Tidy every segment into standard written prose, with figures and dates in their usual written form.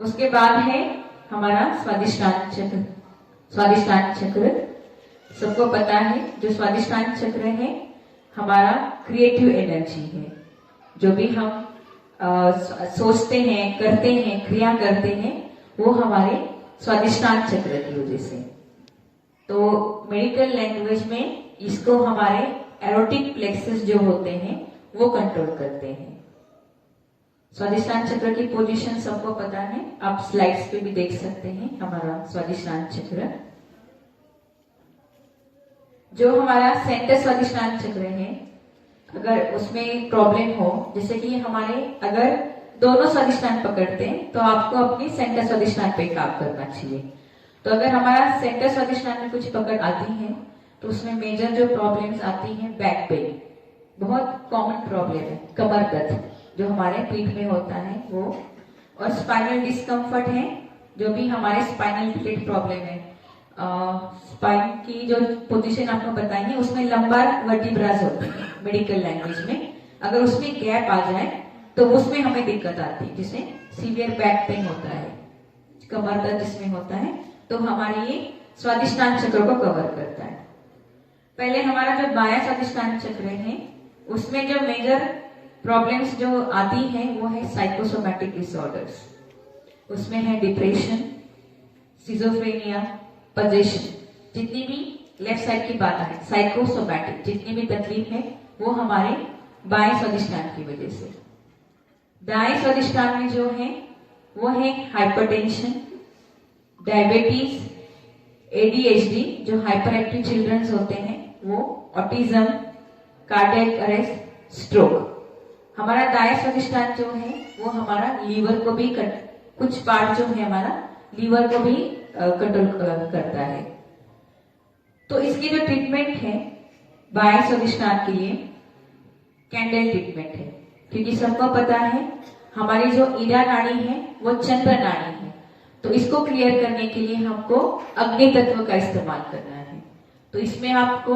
उसके बाद है हमारा स्वादिष्टान चक्र। स्वादिष्टान चक्र सबको पता है, जो स्वादिष्टान चक्र है हमारा क्रिएटिव एनर्जी है। जो भी हम सोचते हैं, करते हैं, क्रिया करते हैं, वो हमारे स्वादिष्टान चक्र की वजह से। तो मेडिकल लैंग्वेज में इसको हमारे एरोटिक प्लेक्सस जो होते हैं वो कंट्रोल करते हैं। स्वादिष्टान चक्र की पोजीशन सबको पता है, आप स्लाइड्स पे भी देख सकते हैं हमारा स्वादिष्टान चक्र। जो हमारा सेंटर स्वादिष्टान चक्र है, अगर उसमें प्रॉब्लम हो, जैसे कि हमारे अगर दोनों स्वादिष्टान पकड़ते हैं तो आपको अपनी सेंटर स्वादिष्टान पे काम करना चाहिए। तो अगर हमारा सेंटर स्वादिष्टान में कुछ पकड़ आती है तो उसमें मेजर जो प्रॉब्लम्स आती हैं, बैक पेन बहुत कॉमन प्रॉब्लम है, कमर दर्द जो हमारे पीठ में होता है वो, और स्पाइनल डिस्कम्फर्ट है, जो भी हमारे स्पाइनल रिलेटेड प्रॉब्लम है। स्पाइन की जो पोजीशन आपको बताई है उसमें लंबार वर्टिब्रास होते हैं मेडिकल लैंग्वेज में, अगर उसमें गैप आ जाए तो उसमें हमें दिक्कत आती है, जिससे सीवियर बैक पेन होता है, कमर दर्द जिसमें होता है। तो हमारे ये स्वादिष्टान चक्र को कवर करता है। पहले हमारा जो बायां स्वादिष्टान चक्र है उसमें जो मेजर प्रॉब्लम्स जो आती हैं वो है साइकोसोमैटिक डिसऑर्डर्स। उसमें है डिप्रेशन, सिजोफ्रेनिया, पोजेशन, जितनी भी लेफ्ट साइड की बात है, साइकोसोमैटिक जितनी भी तकलीफ है वो हमारे बाएं स्वादिष्टान की वजह से। दाएं स्वादिष्टान में जो है वो है हाइपरटेंशन, डायबिटीज, एडीएचडी जो हाइपर एक्टिव चिल्ड्रंस होते हैं वो, ऑटिज्म, कार्डियक अरेस्ट, स्ट्रोक। हमारा दाएं स्वादिष्टान जो है वो हमारा लीवर को भी कुछ पार्ट जो है हमारा लीवर को भी कंट्रोल करता है। तो इसकी जो ट्रीटमेंट है बाएं स्वादिष्टान के लिए कैंडल ट्रीटमेंट है, क्योंकि सबको पता है हमारी जो ईरा नाड़ी है वो चंद्र नाड़ी है, तो इसको क्लियर करने के लिए हमको अग्नि तत्व का इस्तेमाल करना है। तो इसमें आपको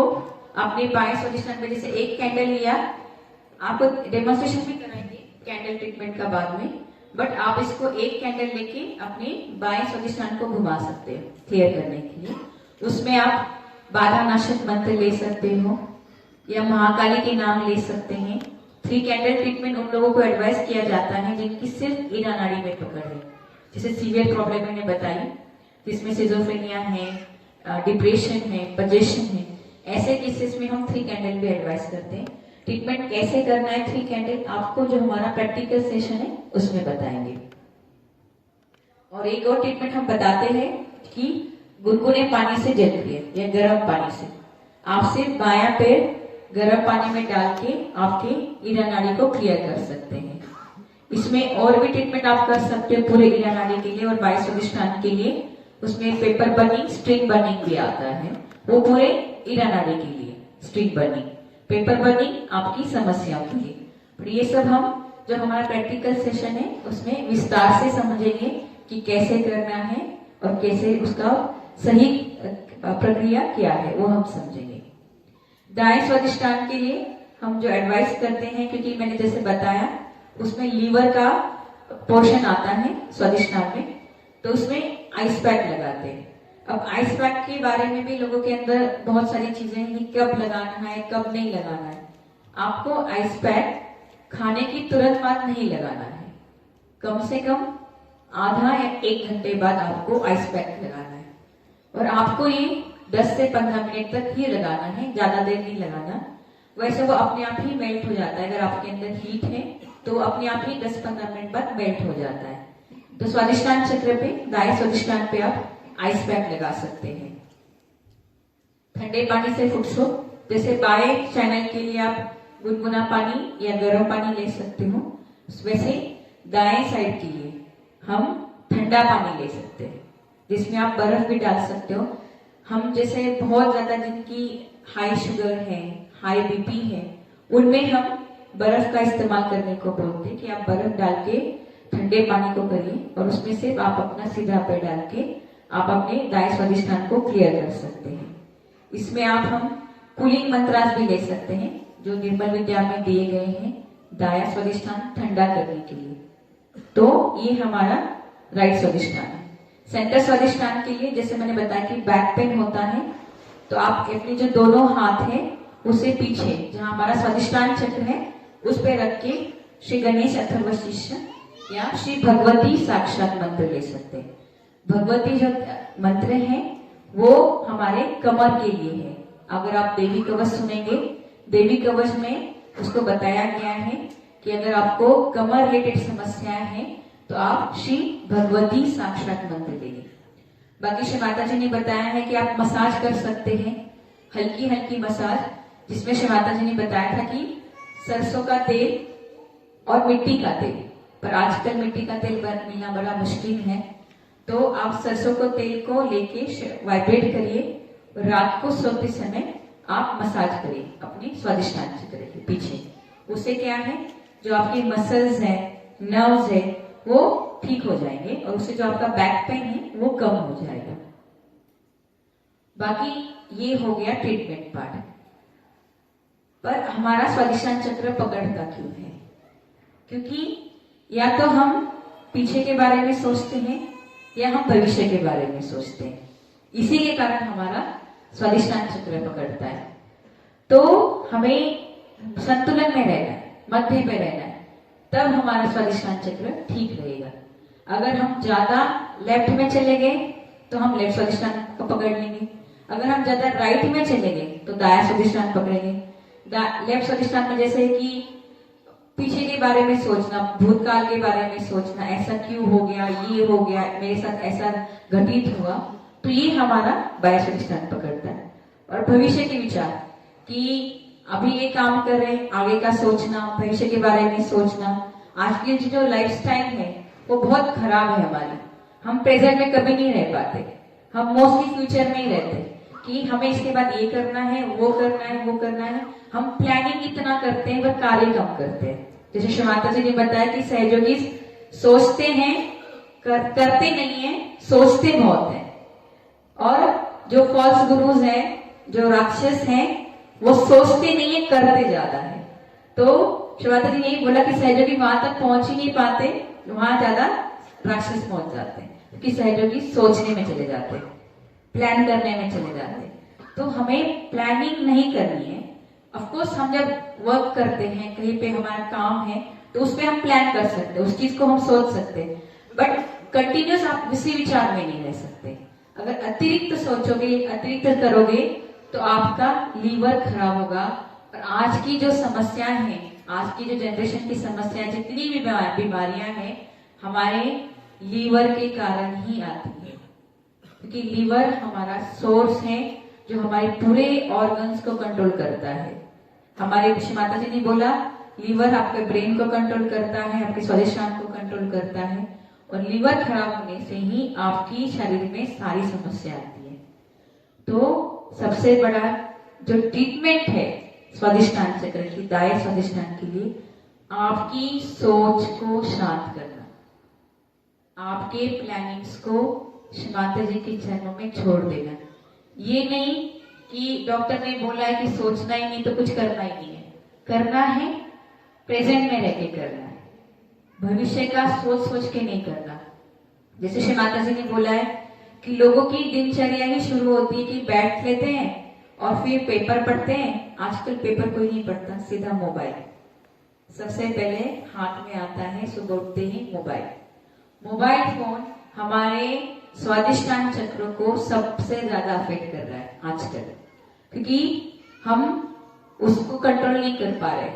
अपने बाएं स्वादिष्टान में जैसे एक कैंडल लिया, आपको डेमोन्स्ट्रेशन भी कराएंगे कैंडल ट्रीटमेंट का बाद में, बट आप इसको एक कैंडल लेके अपने बाएं स्वादिष्टान को घुमा सकते हैं क्लियर करने के लिए। उसमें आप बाधा नाशक मंत्र ले सकते हो या महाकाली के नाम ले सकते हैं। 3 कैंडल ट्रीटमेंट उन लोगों को एडवाइस किया जाता है जिनकी सिर्फ ईरा नाड़ी में पकड़ है, जैसे सीवियर प्रॉब्लम मैंने बताई जिसमें सिजोफ्रेनिया है, डिप्रेशन है, पोजेशन है, ऐसे केसेस में हम 3 कैंडल भी एडवाइस करते हैं। ट्रीटमेंट कैसे करना है 3 कैंडल आपको जो हमारा प्रैक्टिकल सेशन है उसमें बताएंगे। और एक और ट्रीटमेंट हम बताते हैं कि गुनगुने पानी से जल क्रिया या गर्म पानी से आप सिर्फ बायां पैर गर्म पानी में डाल के आपके ईरा नाड़ी को क्लियर कर सकते हैं। इसमें और भी ट्रीटमेंट आप कर सकते हो पूरे ईरा नाड़ी के लिए और बाएं स्वादिष्टान के लिए। उसमें पेपर बर्निंग, स्ट्रिंग बर्निंग भी आता है, वो पूरे ईरा नाड़ी के लिए स्ट्रिंग बर्निंग, पेपर बर्निंग आपकी समस्याओं के लिए। पर ये सब हम जो हमारा प्रैक्टिकल सेशन है उसमें विस्तार से समझेंगे कि कैसे करना है और कैसे उसका सही प्रक्रिया क्या है वो हम समझेंगे। दाएं स्वादिष्टान के लिए हम जो एडवाइस करते हैं, क्योंकि मैंने जैसे बताया उसमें लीवर का पोर्शन आता है स्वादिष्टान में, तो उसमें आइस पैक लगाते हैं। अब आइस पैक के बारे में भी लोगों के अंदर बहुत सारी चीजें हैं कि कब लगाना है कब नहीं लगाना है। आपको आइस पैक खाने की तुरंत बाद नहीं लगाना है, कम से कम आधा या 1 घंटे बाद आपको आइस पैक लगाना है, और आपको ये 10 से 15 मिनट तक ही लगाना है, ज्यादा देर नहीं लगाना। वैसे वो अपने आप ही मेल्ट हो जाता है, अगर आपके अंदर हीट है तो अपने आप ही 10-15 मिनट बाद मेल्ट हो जाता है। तो स्वादिष्टान चक्र पे, दाएं स्वादिष्टान पे आप आइस पैक लगा सकते हैं। ठंडे पानी से फुटसो, जैसे बाएं चैनल के लिए आप गुनगुना पानी या गर्म पानी ले सकते हो, वैसे दाएं साइड के लिए हम ठंडा पानी ले सकते हैं जिसमें आप बर्फ भी डाल सकते हो। हम जैसे बहुत ज्यादा जिनकी हाई शुगर है, हाई बीपी है, उनमें हम बर्फ का इस्तेमाल करने को बोलते हैं कि आप बर्फ डाल के ठंडे पानी को करिए और उसमें से आप अपना सीधा पैर डाल के आप अपने दाएं स्वादिष्टान को क्लियर कर सकते हैं। इसमें आप हम कूलिंग मंत्रास भी ले सकते हैं जो निर्मल विद्या में दिए गए हैं दायां स्वादिष्टान ठंडा करने के लिए। तो ये हमारा राइट स्वादिष्ठान है। सेंटर स्वादिष्ठान के लिए जैसे मैंने बताया कि बैक पेन होता है, तो आप अपने जो दोनों हाथ है उसे पीछे जहां हमारा स्वादिष्ठान चक्र है उस पे रख के श्री गणेश अथर्वशीर्ष या श्री भगवती साक्षात मंत्र ले सकते हैं। भगवती जो मंत्र है वो हमारे कमर के लिए है। अगर आप देवी कवच सुनेंगे, देवी कवच में उसको बताया गया है कि अगर आपको कमर रिलेटेड समस्याएं हैं तो आप श्री भगवती साक्षात मंत्र लेंगे। बाकी श्री माता जी ने बताया है कि आप मसाज कर सकते हैं, हल्की हल्की मसाज, जिसमें श्री माता जी ने बताया था कि सरसों का तेल और मिट्टी का तेल, पर आजकल मिट्टी का तेल मिलना बड़ा मुश्किल है, तो आप सरसों को तेल को लेके वाइब्रेट करिए, रात को सोते समय आप मसाज करिए अपनी स्वादिष्ठान चक्र के पीछे। उससे क्या है, जो आपकी मसल्स है, नर्व्स है, वो ठीक हो जाएंगे और उससे जो आपका बैक पेन है वो कम हो जाएगा। बाकी ये हो गया ट्रीटमेंट पार्ट। पर हमारा स्वादिष्ठान चक्र पकड़ता क्यों है? क्योंकि या तो हम पीछे के बारे में सोचते हैं या हम भविष्य के बारे में सोचते हैं, इसी के कारण हमारा स्वादिष्ठान चक्र पकड़ता है। तो हमें संतुलन में रहना है, मध्य पे रहना है, तब हमारा स्वादिष्ठान चक्र ठीक रहेगा। अगर हम ज्यादा लेफ्ट में चले गए तो हम लेफ्ट स्वादिष्ठान को पकड़ लेंगे, अगर हम ज्यादा राइट में चले गए तो दाया स्वादिष्ठान पकड़ेंगे। लेफ्ट स्वादिष्ठान में जैसे कि पीछे के बारे में सोचना, भूतकाल के बारे में सोचना, ऐसा क्यों हो गया, ये हो गया, मेरे साथ ऐसा घटित हुआ, तो ये हमारा बाया स्वादिष्ठान पकड़ता है। और भविष्य के विचार कि अभी ये काम कर रहे हैं, आगे का सोचना, भविष्य के बारे में सोचना। आज की जो लाइफस्टाइल है वो बहुत खराब है हमारी। हम प्रेजेंट में कभी नहीं रह पाते, हम मोस्टली फ्यूचर में ही रहते कि हमें इसके बाद ये करना है, वो करना है, वो करना है। हम प्लानिंग इतना करते हैं पर कार्य कम करते हैं। जैसे श्री माता जी ने बताया कि सहयोगी सोचते हैं, करते नहीं है, सोचते बहुत है। और जो फॉल्स गुरुज हैं, जो राक्षस हैं, वो सोचते नहीं है, करते ज्यादा है। तो श्री माता जी ने यही बोला कि सहयोगी वहां तक पहुंच ही नहीं पाते, वहां ज्यादा राक्षस पहुंच जाते हैं, क्योंकि सहयोगी सोचने में चले जाते हैं, प्लान करने में चले जाते हैं। तो हमें प्लानिंग नहीं करनी है। ऑफकोर्स हम जब वर्क करते हैं, कहीं पे हमारा काम है, तो उस पर हम प्लान कर सकते हैं, उस चीज को हम सोच सकते हैं, बट कंटिन्यूस आप इसी विचार में नहीं रह सकते। अगर अतिरिक्त सोचोगे, अतिरिक्त करोगे तो आपका लीवर खराब होगा। और आज की जो समस्याएं हैं, आज की जो जनरेशन की समस्याएं, जितनी भी बीमारियां हैं, हमारे लीवर के कारण ही आती है। क्योंकि लीवर हमारा सोर्स है जो हमारे पूरे ऑर्गन्स को कंट्रोल करता है। हमारे माता जी ने बोला लीवर आपके ब्रेन को कंट्रोल करता है, आपके स्वादिष्ठान को कंट्रोल करता है, और लीवर खराब होने से ही आपकी शरीर में सारी समस्या आती है। तो सबसे बड़ा जो ट्रीटमेंट है स्वादिष्ठान चक्र की, दाएं स्वादिष्ठान के लिए, आपकी सोच को शांत करना, आपके प्लानिंग्स को माता जी के चरणों में छोड़ देना। ये नहीं कि डॉक्टर ने बोला है कि सोचना ही नहीं तो कुछ करना ही नहीं है, करना है, प्रेजेंट में रह के करना है, भविष्य का सोच सोच के नहीं करना। जैसे श्री माता जी ने बोला है कि लोगों की दिनचर्या ही शुरू होती है कि बैठ लेते हैं और फिर पेपर पढ़ते हैं। आजकल पेपर कोई नहीं पढ़ता, सीधा मोबाइल सबसे पहले हाथ में आता है, सुबह उठते ही मोबाइल। मोबाइल फोन हमारे स्वादिष्ठान चक्र को सबसे ज्यादा अफेक्ट कर रहा है आजकल, क्योंकि हम उसको कंट्रोल नहीं कर पा रहे।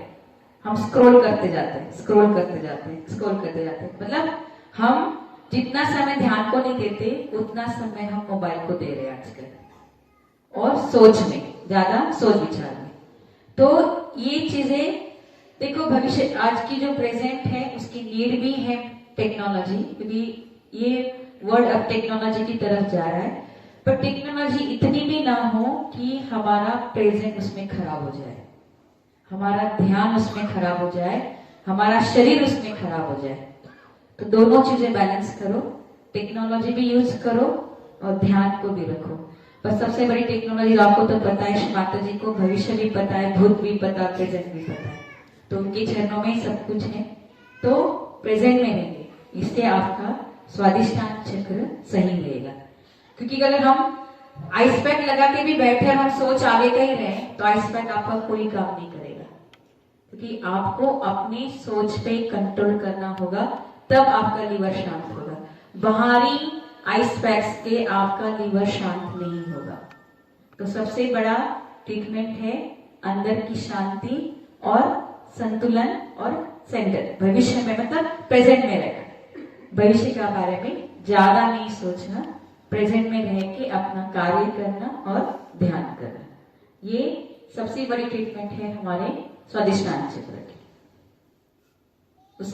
हम स्क्रॉल करते जाते हैं, स्क्रॉल करते जाते हैं, स्क्रॉल करते जाते हैं। मतलब हम जितना समय ध्यान को नहीं देते उतना समय हम मोबाइल को दे रहे हैं आजकल, और सोच में ज्यादा, सोच विचार में। तो ये चीजें देखो, भविष्य आज की जो प्रेजेंट है उसकी नीड भी है टेक्नोलॉजी, क्योंकि ये वर्ल्ड अब टेक्नोलॉजी की तरफ जा रहा है। पर टेक्नोलॉजी इतनी भी ना हो कि हमारा प्रेजेंट उसमें खराब हो जाए, हमारा ध्यान उसमें खराब हो जाए, हमारा शरीर उसमें खराब हो जाए। तो दोनों चीजें बैलेंस करो, टेक्नोलॉजी भी यूज करो और ध्यान को भी रखो। पर सबसे बड़ी टेक्नोलॉजी आपको तो पता है, माता जी को भविष्य भी पता है, भूत भी पता है, प्रेजेंट भी पता है, तो उनके चरणों में ही सब कुछ है। तो प्रेजेंट में रहेंगे, इससे आपका स्वादिष्टान चक्र सही रहेगा। क्योंकि अगर हम आइस पैक लगा के भी बैठे और हम सोच आगे का ही रहे तो आइस पैक आपका कोई काम नहीं करेगा। क्योंकि आपको अपनी सोच पे कंट्रोल करना होगा, तब आपका लीवर शांत होगा। बाहरी आइस पैक्स के आपका लीवर शांत नहीं होगा। तो सबसे बड़ा ट्रीटमेंट है अंदर की शांति और संतुलन और सेंटर। भविष्य में मतलब प्रेजेंट में रहना, भविष्य के बारे में ज्यादा नहीं सोचना, प्रेजेंट में रह के अपना कार्य करना और ध्यान करना। ये सबसे बड़ी ट्रीटमेंट है हमारे स्वादिष्टान चक्र की।